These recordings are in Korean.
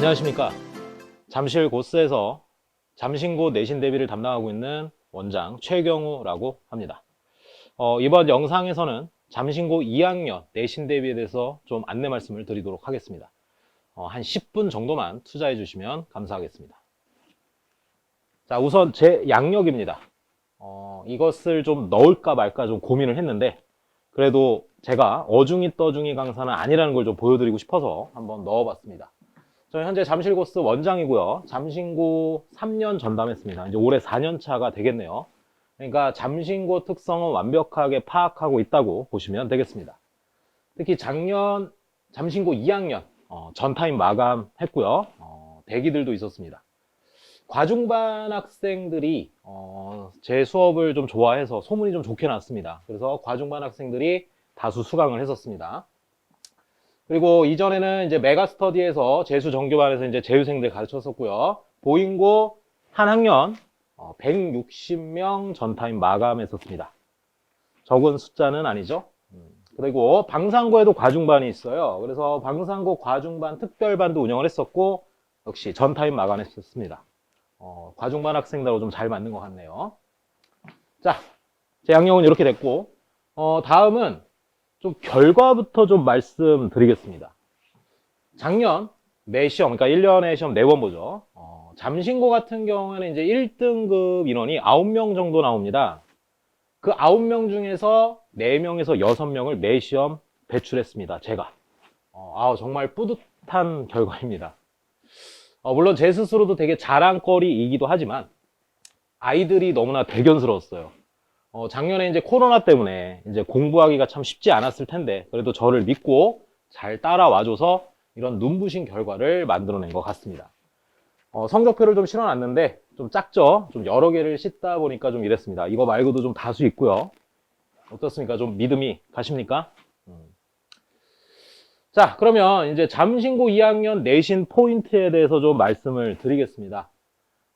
안녕하십니까. 잠실 고스에서 잠신고 내신 대비를 담당하고 있는 원장 최경우라고 합니다. 이번 영상에서는 잠신고 2학년 내신 대비에 대해서 좀 안내 말씀을 드리도록 하겠습니다. 한 10분 정도만 투자해 주시면 감사하겠습니다. 자, 우선 제 양력입니다. 이것을 좀 넣을까 말까 좀 고민을 했는데, 그래도 제가 어중이 떠중이 강사는 아니라는 걸 좀 보여드리고 싶어서 한번 넣어봤습니다. 저는 현재 잠실고스 원장이고요. 잠신고 3년 전담했습니다. 이제 올해 4년 차가 되겠네요. 그러니까 잠신고 특성은 완벽하게 파악하고 있다고 보시면 되겠습니다. 특히 작년 잠신고 2학년 전타임 마감했고요. 대기들도 있었습니다. 과중반 학생들이 제 수업을 좀 좋아해서 소문이 좀 좋게 났습니다. 그래서 과중반 학생들이 다수 수강을 했었습니다. 그리고 이전에는 이제 메가스터디에서 재수 정규반에서 이제 재수생들 가르쳤었고요. 보인고 한 학년 160명 전타임 마감했었습니다. 적은 숫자는 아니죠. 그리고 방상고에도 과중반이 있어요. 그래서 방상고 과중반 특별반도 운영을 했었고, 역시 전타임 마감했었습니다. 과중반 학생들하고 좀 잘 맞는 것 같네요. 자, 제 양력은 이렇게 됐고, 다음은 좀 결과부터 좀 말씀드리겠습니다. 작년 매 시험, 그러니까 1년에 시험 4번 보죠. 잠신고 같은 경우에는 이제 1등급 인원이 9명 정도 나옵니다. 그 9명 중에서 4명에서 6명을 매 시험 배출했습니다. 제가. 정말 뿌듯한 결과입니다. 물론 제 스스로도 되게 자랑거리이기도 하지만 아이들이 너무나 대견스러웠어요. 작년에 이제 코로나 때문에 이제 공부하기가 참 쉽지 않았을 텐데, 그래도 저를 믿고 잘 따라와줘서 이런 눈부신 결과를 만들어낸 것 같습니다. 성적표를 좀 실어놨는데 좀 작죠? 좀 여러 개를 씻다 보니까 좀 이랬습니다. 이거 말고도 좀 다수 있고요. 어떻습니까? 좀 믿음이 가십니까? 자, 그러면 이제 잠신고 2학년 내신 포인트에 대해서 좀 말씀을 드리겠습니다.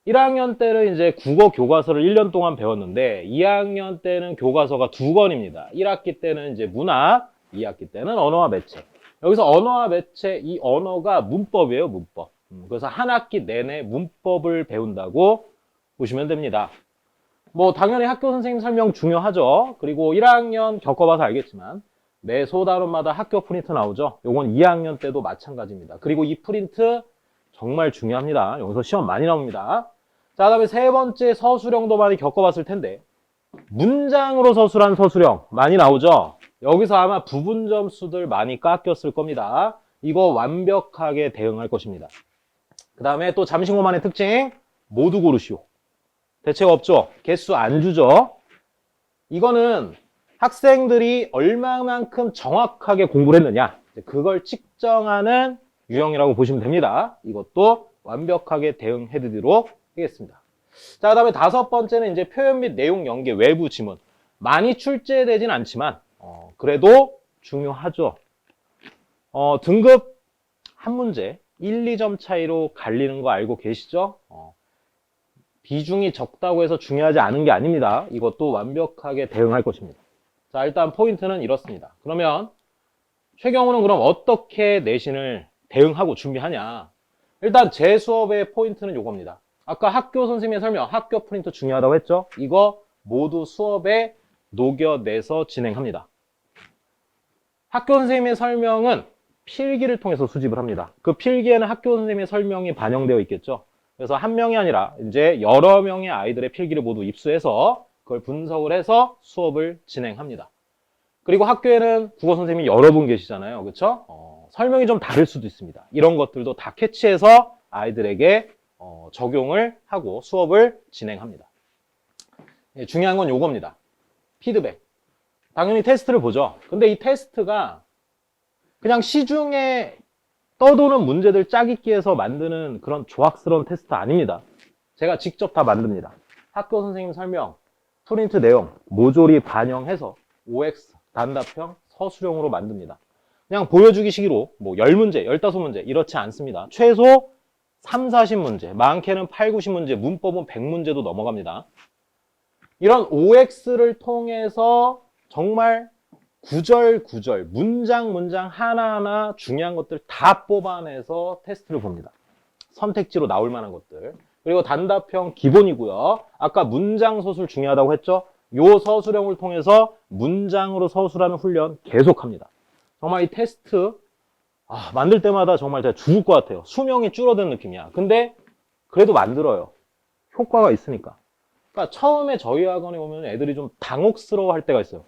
1학년 때는 이제 국어 교과서를 1년 동안 배웠는데 2학년 때는 교과서가 2권입니다. 1학기 때는 이제 문학, 2학기 때는 언어와 매체. 여기서 언어와 매체, 이 언어가 문법이에요, 문법. 그래서 한 학기 내내 문법을 배운다고 보시면 됩니다. 뭐 당연히 학교 선생님 설명 중요하죠. 그리고 1학년 겪어봐서 알겠지만 매 소단원마다 학교 프린트 나오죠. 요건 2학년 때도 마찬가지입니다. 그리고 이 프린트 정말 중요합니다. 여기서 시험 많이 나옵니다. 자, 그다음에 세 번째 서술형도 많이 겪어봤을 텐데, 문장으로 서술한 서술형 많이 나오죠. 여기서 아마 부분 점수들 많이 깎였을 겁니다. 이거 완벽하게 대응할 것입니다. 그 다음에 또 잠신고만의 특징, 모두 고르시오. 대책 없죠. 개수 안 주죠. 이거는 학생들이 얼마만큼 정확하게 공부를 했느냐, 그걸 측정하는 유형이라고 보시면 됩니다. 이것도 완벽하게 대응해드리도록 하겠습니다. 자, 그 다음에 5번째는 이제 표현 및 내용 연계 외부 지문. 많이 출제되진 않지만 그래도 중요하죠. 등급 한 문제 1, 2점 차이로 갈리는 거 알고 계시죠? 비중이 적다고 해서 중요하지 않은 게 아닙니다. 이것도 완벽하게 대응할 것입니다. 자, 일단 포인트는 이렇습니다. 그러면 최경우는 그럼 어떻게 내신을 대응하고 준비하냐? 일단 제 수업의 포인트는 이겁니다. 아까 학교 선생님의 설명, 학교 프린트 중요하다고 했죠? 이거 모두 수업에 녹여내서 진행합니다. 학교 선생님의 설명은 필기를 통해서 수집을 합니다. 그 필기에는 학교 선생님의 설명이 반영되어 있겠죠? 그래서 한 명이 아니라 이제 여러 명의 아이들의 필기를 모두 입수해서 그걸 분석을 해서 수업을 진행합니다. 그리고 학교에는 국어 선생님이 여러 분 계시잖아요. 그렇죠? 설명이 좀 다를 수도 있습니다. 이런 것들도 다 캐치해서 아이들에게 적용을 하고 수업을 진행합니다. 중요한 건 요겁니다. 피드백. 당연히 테스트를 보죠. 근데 이 테스트가 그냥 시중에 떠도는 문제들 짜깁기해서 만드는 그런 조악스러운 테스트 아닙니다. 제가 직접 다 만듭니다. 학교 선생님 설명, 프린트 내용, 모조리 반영해서 OX, 단답형, 서술형으로 만듭니다. 그냥 보여주기식으로 뭐 10문제, 15문제 이렇지 않습니다. 최소 3, 40문제, 많게는 8, 90문제, 문법은 100문제도 넘어갑니다. 이런 OX를 통해서 정말 구절 문장 하나하나 중요한 것들 다 뽑아내서 테스트를 봅니다. 선택지로 나올 만한 것들. 그리고 단답형 기본이고요. 아까 문장 서술 중요하다고 했죠? 요 서술형을 통해서 문장으로 서술하는 훈련 계속합니다. 정말 이 테스트 만들 때마다 정말 제가 죽을 것 같아요. 수명이 줄어든 느낌이야. 근데 그래도 만들어요. 효과가 있으니까. 그러니까 처음에 저희 학원에 오면 애들이 좀 당혹스러워 할 때가 있어요.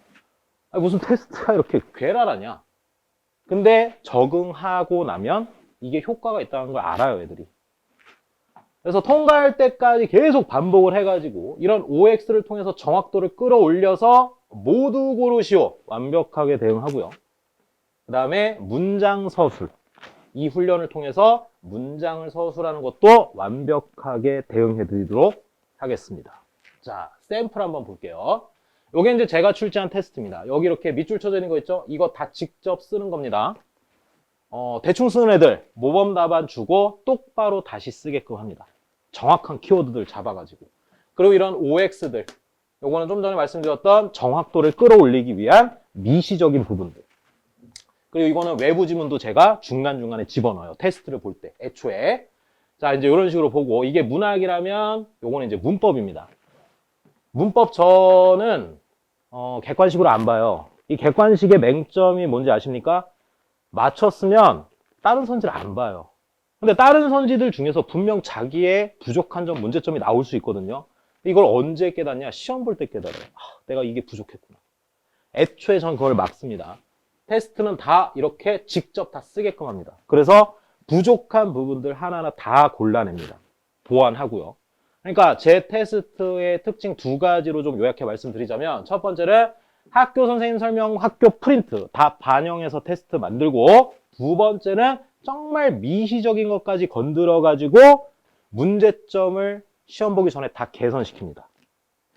무슨 테스트가 이렇게 괴랄하냐. 근데 적응하고 나면 이게 효과가 있다는 걸 알아요, 애들이. 그래서 통과할 때까지 계속 반복을 해가지고 이런 OX를 통해서 정확도를 끌어올려서 모두 고르시오. 완벽하게 대응하고요. 그 다음에 문장 서술. 이 훈련을 통해서 문장을 서술하는 것도 완벽하게 대응해 드리도록 하겠습니다. 자, 샘플 한번 볼게요. 요게 이제 제가 출제한 테스트입니다. 여기 이렇게 밑줄 쳐져 있는 거 있죠? 이거 다 직접 쓰는 겁니다. 대충 쓰는 애들 모범 답안 주고 똑바로 다시 쓰게끔 합니다. 정확한 키워드들 잡아가지고. 그리고 이런 OX들, 요거는 좀 전에 말씀드렸던 정확도를 끌어올리기 위한 미시적인 부분들. 그리고 이거는 외부 지문도 제가 중간중간에 집어넣어요. 테스트를 볼 때, 애초에. 자, 이제 이런 식으로 보고, 이게 문학이라면 요거는 이제 문법입니다. 문법 저는 객관식으로 안 봐요. 이 객관식의 맹점이 뭔지 아십니까? 맞췄으면 다른 선지를 안 봐요. 근데 다른 선지들 중에서 분명 자기의 부족한 점, 문제점이 나올 수 있거든요. 이걸 언제 깨닫냐? 시험 볼 때 깨달아요. 내가 이게 부족했구나. 애초에 전 그걸 막습니다. 테스트는 다 이렇게 직접 다 쓰게끔 합니다. 그래서 부족한 부분들 하나하나 다 골라냅니다. 보완하고요. 그러니까 제 테스트의 특징 두 가지로 좀 요약해 말씀드리자면, 첫 번째는 학교 선생님 설명, 학교 프린트 다 반영해서 테스트 만들고, 두 번째는 정말 미시적인 것까지 건드려가지고 문제점을 시험 보기 전에 다 개선시킵니다.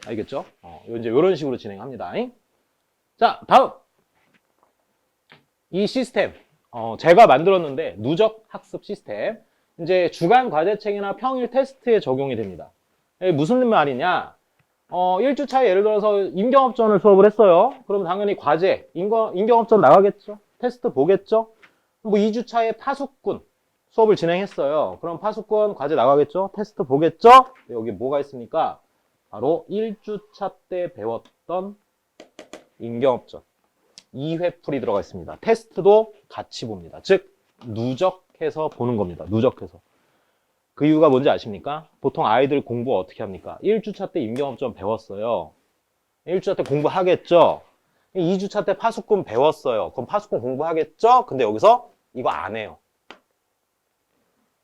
알겠죠? 이제 이런 식으로 진행합니다. 자, 다음. 이 시스템, 제가 만들었는데, 누적 학습 시스템. 이제 주간 과제책이나 평일 테스트에 적용이 됩니다. 무슨 말이냐? 1주차에 예를 들어서 임경업전을 수업을 했어요. 그럼 당연히 과제, 임경업전 나가겠죠? 테스트 보겠죠? 뭐 2주차에 파수꾼 수업을 진행했어요. 그럼 파수꾼 과제 나가겠죠? 테스트 보겠죠? 여기 뭐가 있습니까? 바로 1주차 때 배웠던 임경업전 2회풀이 들어가 있습니다. 테스트도 같이 봅니다. 즉 누적해서 보는 겁니다. 누적해서. 그 이유가 뭔지 아십니까? 보통 아이들 공부 어떻게 합니까? 1주차 때 임경업전 배웠어요. 1주차 때 공부하겠죠? 2주차 때 파수꾼 배웠어요. 그럼 파수꾼 공부하겠죠? 근데 여기서 이거 안 해요.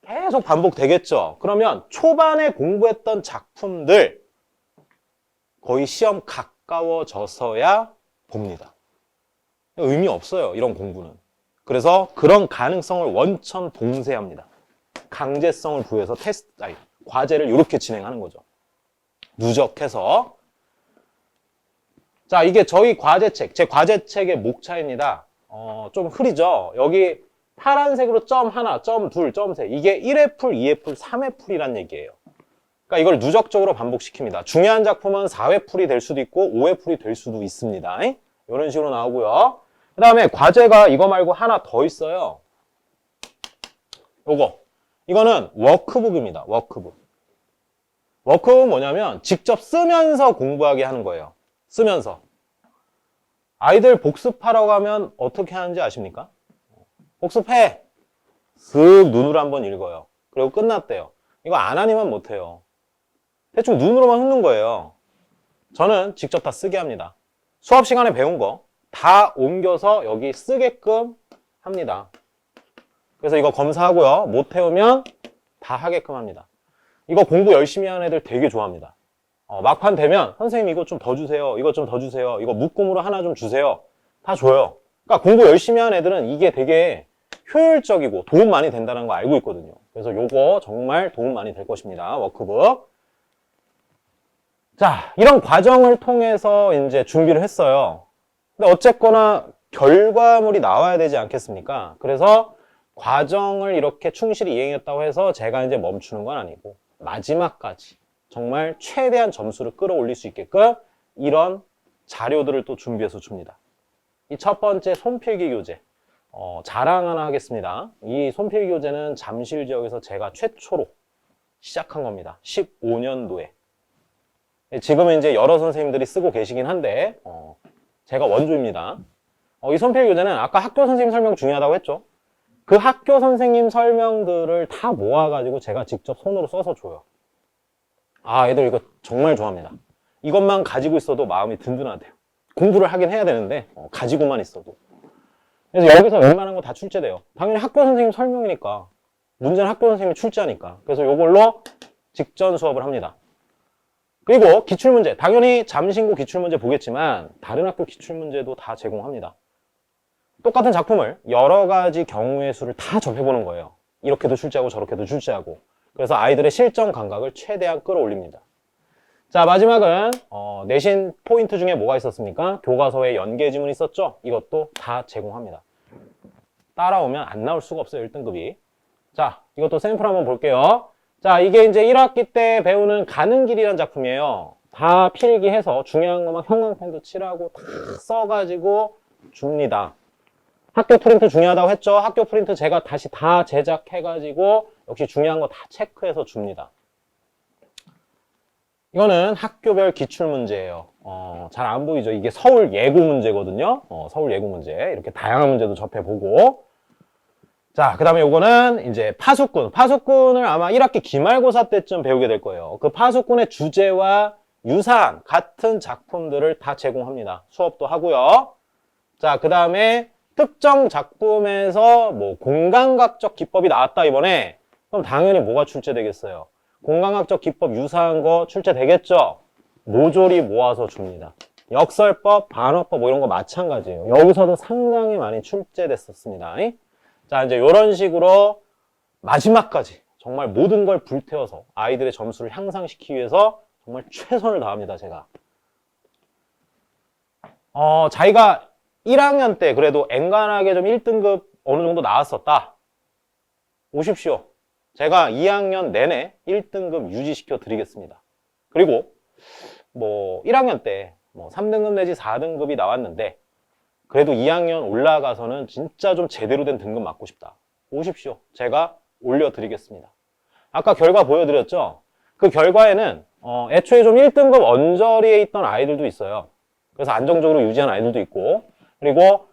계속 반복되겠죠? 그러면 초반에 공부했던 작품들 거의 시험 가까워져서야 봅니다. 의미 없어요, 이런 공부는. 그래서 그런 가능성을 원천 봉쇄합니다. 강제성을 부여해서 과제를 이렇게 진행하는 거죠. 누적해서. 자, 이게 저희 과제책, 제 과제책의 목차입니다. 좀 흐리죠? 여기 파란색으로 점 하나, 점 둘, 점 셋. 이게 1회 풀, 2회 풀, 3회 풀이란 얘기예요. 그러니까 이걸 누적적으로 반복시킵니다. 중요한 작품은 4회 풀이 될 수도 있고 5회 풀이 될 수도 있습니다. 이런 식으로 나오고요. 그 다음에 과제가 이거 말고 하나 더 있어요. 이거는 워크북입니다. 워크북. 워크북은 뭐냐면 직접 쓰면서 공부하게 하는 거예요. 쓰면서. 아이들 복습하라고 하면 어떻게 하는지 아십니까? 복습해. 쓱 눈으로 한번 읽어요. 그리고 끝났대요. 이거 안 하니만 못해요. 대충 눈으로만 훑는 거예요. 저는 직접 다 쓰게 합니다. 수업 시간에 배운 거 다 옮겨서 여기 쓰게끔 합니다. 그래서 이거 검사하고요. 못 해오면 다 하게끔 합니다. 이거 공부 열심히 하는 애들 되게 좋아합니다. 막판 되면 선생님 이거 좀 더 주세요. 이거 좀 더 주세요. 이거 묶음으로 하나 좀 주세요. 다 줘요. 그러니까 공부 열심히 하는 애들은 이게 되게 효율적이고 도움 많이 된다는 거 알고 있거든요. 그래서 요거 정말 도움 많이 될 것입니다. 워크북. 자, 이런 과정을 통해서 이제 준비를 했어요. 근데 어쨌거나 결과물이 나와야 되지 않겠습니까? 그래서 과정을 이렇게 충실히 이행했다고 해서 제가 이제 멈추는 건 아니고 마지막까지 정말 최대한 점수를 끌어올릴 수 있게끔 이런 자료들을 또 준비해서 줍니다. 이 첫 번째 손필기 교재. 자랑 하나 하겠습니다. 이 손필교재는 잠실 지역에서 제가 최초로 시작한 겁니다. 15년도에. 지금은 이제 여러 선생님들이 쓰고 계시긴 한데, 제가 원조입니다. 이 손필교재는 아까 학교 선생님 설명 중요하다고 했죠. 그 학교 선생님 설명들을 다 모아가지고 제가 직접 손으로 써서 줘요. 애들 이거 정말 좋아합니다. 이것만 가지고 있어도 마음이 든든하대요. 공부를 하긴 해야 되는데, 가지고만 있어도. 그래서 여기서 웬만한 거 다 출제돼요. 당연히 학교 선생님 설명이니까. 문제는 학교 선생님이 출제하니까. 그래서 이걸로 직전 수업을 합니다. 그리고 기출문제. 당연히 잠신고 기출문제 보겠지만, 다른 학교 기출문제도 다 제공합니다. 똑같은 작품을 여러 가지 경우의 수를 다 접해보는 거예요. 이렇게도 출제하고 저렇게도 출제하고. 그래서 아이들의 실전 감각을 최대한 끌어올립니다. 자, 마지막은 내신 포인트 중에 뭐가 있었습니까? 교과서에 연계 지문 있었죠? 이것도 다 제공합니다. 따라오면 안 나올 수가 없어요, 1등급이. 자, 이것도 샘플 한번 볼게요. 자, 이게 이제 1학기 때 배우는 가는 길이라는 작품이에요. 다 필기해서 중요한 것만 형광펜도 칠하고 다 써가지고 줍니다. 학교 프린트 중요하다고 했죠? 학교 프린트 제가 다시 다 제작해가지고 역시 중요한 거 다 체크해서 줍니다. 이거는 학교별 기출문제예요. 잘 안 보이죠? 이게 서울 예고 문제거든요. 서울 예고 문제. 이렇게 다양한 문제도 접해보고. 자, 그 다음에 이거는 이제 파수꾼. 파수꾼을 아마 1학기 기말고사 때쯤 배우게 될 거예요. 그 파수꾼의 주제와 유사한 같은 작품들을 다 제공합니다. 수업도 하고요. 자, 그 다음에 특정 작품에서 뭐 공간각적 기법이 나왔다 이번에. 그럼 당연히 뭐가 출제되겠어요? 공간학적 기법 유사한 거 출제되겠죠? 모조리 모아서 줍니다. 역설법, 반어법 뭐 이런 거 마찬가지예요. 여기서도 상당히 많이 출제됐었습니다. 자, 이제 이런 식으로 마지막까지 정말 모든 걸 불태워서 아이들의 점수를 향상시키기 위해서 정말 최선을 다합니다, 제가. 자기가 1학년 때 그래도 엔간하게 좀 1등급 어느 정도 나왔었다. 오십시오. 제가 2학년 내내 1등급 유지시켜 드리겠습니다. 그리고 뭐 1학년 때 뭐 3등급 내지 4등급이 나왔는데 그래도 2학년 올라가서는 진짜 좀 제대로 된 등급 맞고 싶다. 오십시오. 제가 올려드리겠습니다. 아까 결과 보여드렸죠? 그 결과에는 애초에 좀 1등급 언저리에 있던 아이들도 있어요. 그래서 안정적으로 유지한 아이들도 있고 그리고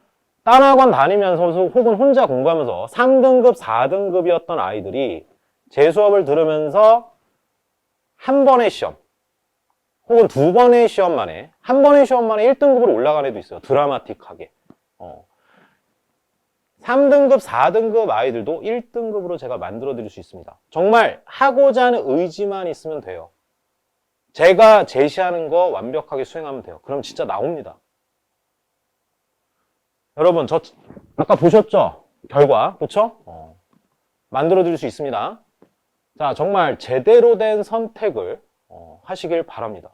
딴 학원 다니면서 혹은 혼자 공부하면서 3등급, 4등급이었던 아이들이 제 수업을 들으면서 한 번의 시험 혹은 두 번의 시험 만에 한 번의 시험 만에 1등급으로 올라간 애도 있어요. 드라마틱하게. 3등급, 4등급 아이들도 1등급으로 제가 만들어 드릴 수 있습니다. 정말 하고자 하는 의지만 있으면 돼요. 제가 제시하는 거 완벽하게 수행하면 돼요. 그럼 진짜 나옵니다. 여러분, 저 아까 보셨죠? 결과, 그쵸? 만들어 드릴 수 있습니다. 자, 정말 제대로 된 선택을 하시길 바랍니다.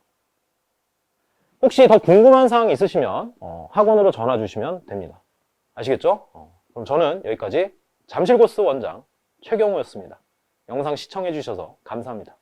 혹시 더 궁금한 사항 있으시면 학원으로 전화 주시면 됩니다. 아시겠죠? 그럼 저는 여기까지 잠실고스 원장 최경우였습니다. 영상 시청해 주셔서 감사합니다.